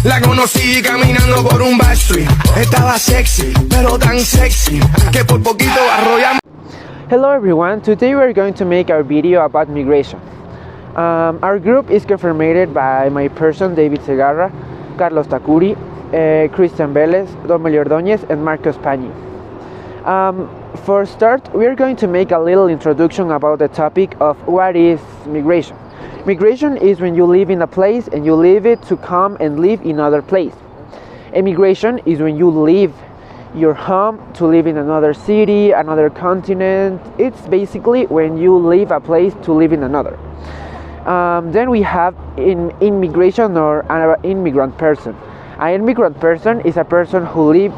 La conocí caminando por un backstreet. Estaba sexy, pero tan sexy que por poquito arrollamos. Hello everyone, today we are going to make our video about migration. Our group is confirmed by my person David Segarra, Carlos Tacuri, Christian Vélez, Domelio Ordóñez and Marcos Pani. For start, we are going to make a little introduction about the topic of what is migration. Migration is when you live in a place and you leave it to come and live in another place. Emigration is when you leave your home to live in another city, another continent. It's basically when you leave a place to live in another. Then we have immigration or an immigrant person. An immigrant person is a person who lived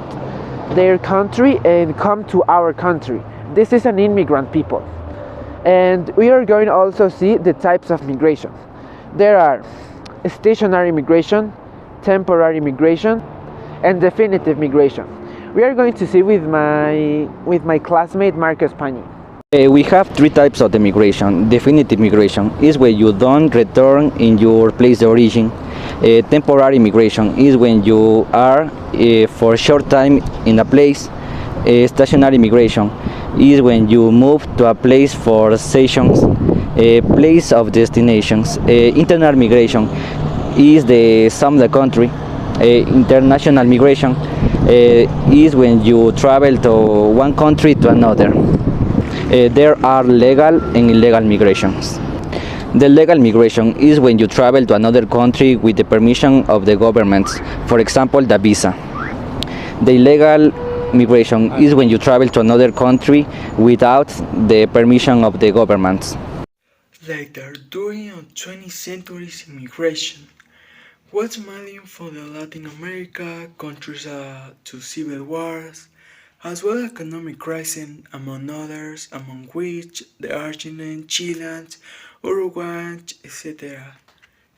their country and come to our country. This is an immigrant people. And we are going to also see the types of migration. There are stationary migration, temporary migration, and definitive migration. We are going to see with my classmate Marcos Pani. We have three types of the migration. Definitive migration is when you don't return in your place of origin. Temporary migration is when you are for a short time in a place. Stationary migration is when you move to a place for sessions, a place of destinations. Internal migration is the sum of the country. International migration is when you travel to one country to another. There are legal and illegal migrations. The legal migration is when you travel to another country with the permission of the government, for example, the visa. The illegal migration is when you travel to another country without the permission of the government. Later, during the 20th century's immigration was mainly for the Latin America countries to civil wars, as well as economic crisis, among others, among which the Argentine, Chileans, Uruguayans, etc.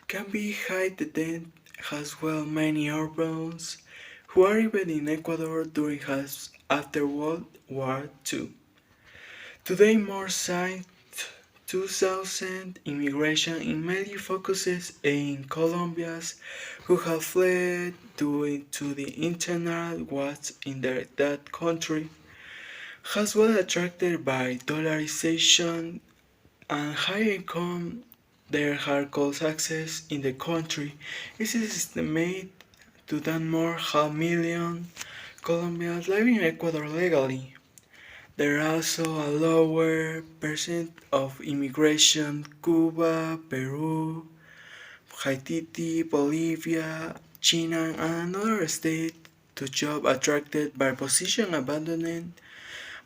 Can be highlighted as well many Urbans who arrived in Ecuador during after World War II. Today, more than 2,000 immigration mainly focuses in Colombians who have fled due to the internal wars in that country, as well attracted by dollarization and high income. There are cost access in the country. It is estimated to that more 500,000 Colombians live in Ecuador legally. There are also a lower percent of immigration Cuba, Peru, Haiti, Bolivia, China, and other states to job attracted by position abandoned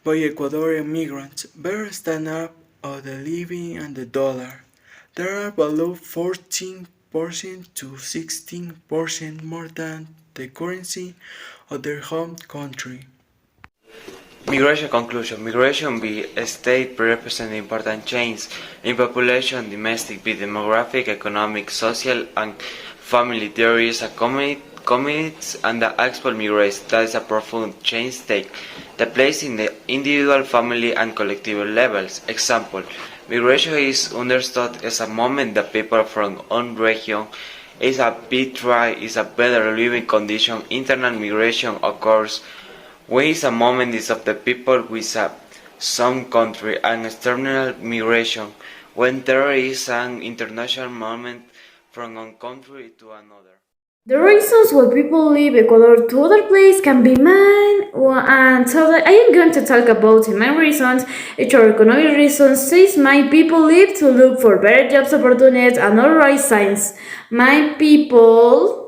by Ecuadorian migrants. Better standard of the living and the dollar. There are below 14% to 16% more than the currency of their home country. Migration conclusion. Migration by state represents important change in population, domestic, demographic, economic, social, and family theories, communities, and the export migration. That is a profound change take the place in the individual, family, and collective levels. Example, migration is understood as a moment that people from one region is a bit dry, is a better living condition. Internal migration occurs when is a moment is of the people with some country, and external migration when there is an international movement from one country to another. The reasons why people leave Ecuador to other places can be many, and so I am going to talk about the main reasons. Economic reasons says my people leave to look for better jobs opportunities and all right signs. My people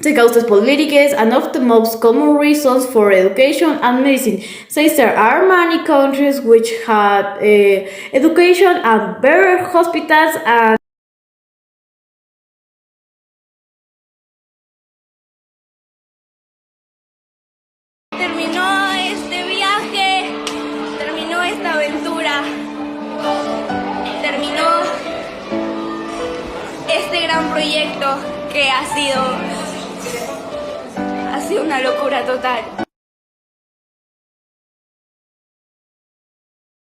the causes políticas and of the most common reasons for education and medicine, since there are many countries which have education and better hospitals and Terminó este viaje, terminó esta aventura, terminó este gran proyecto que ha sido una locura total.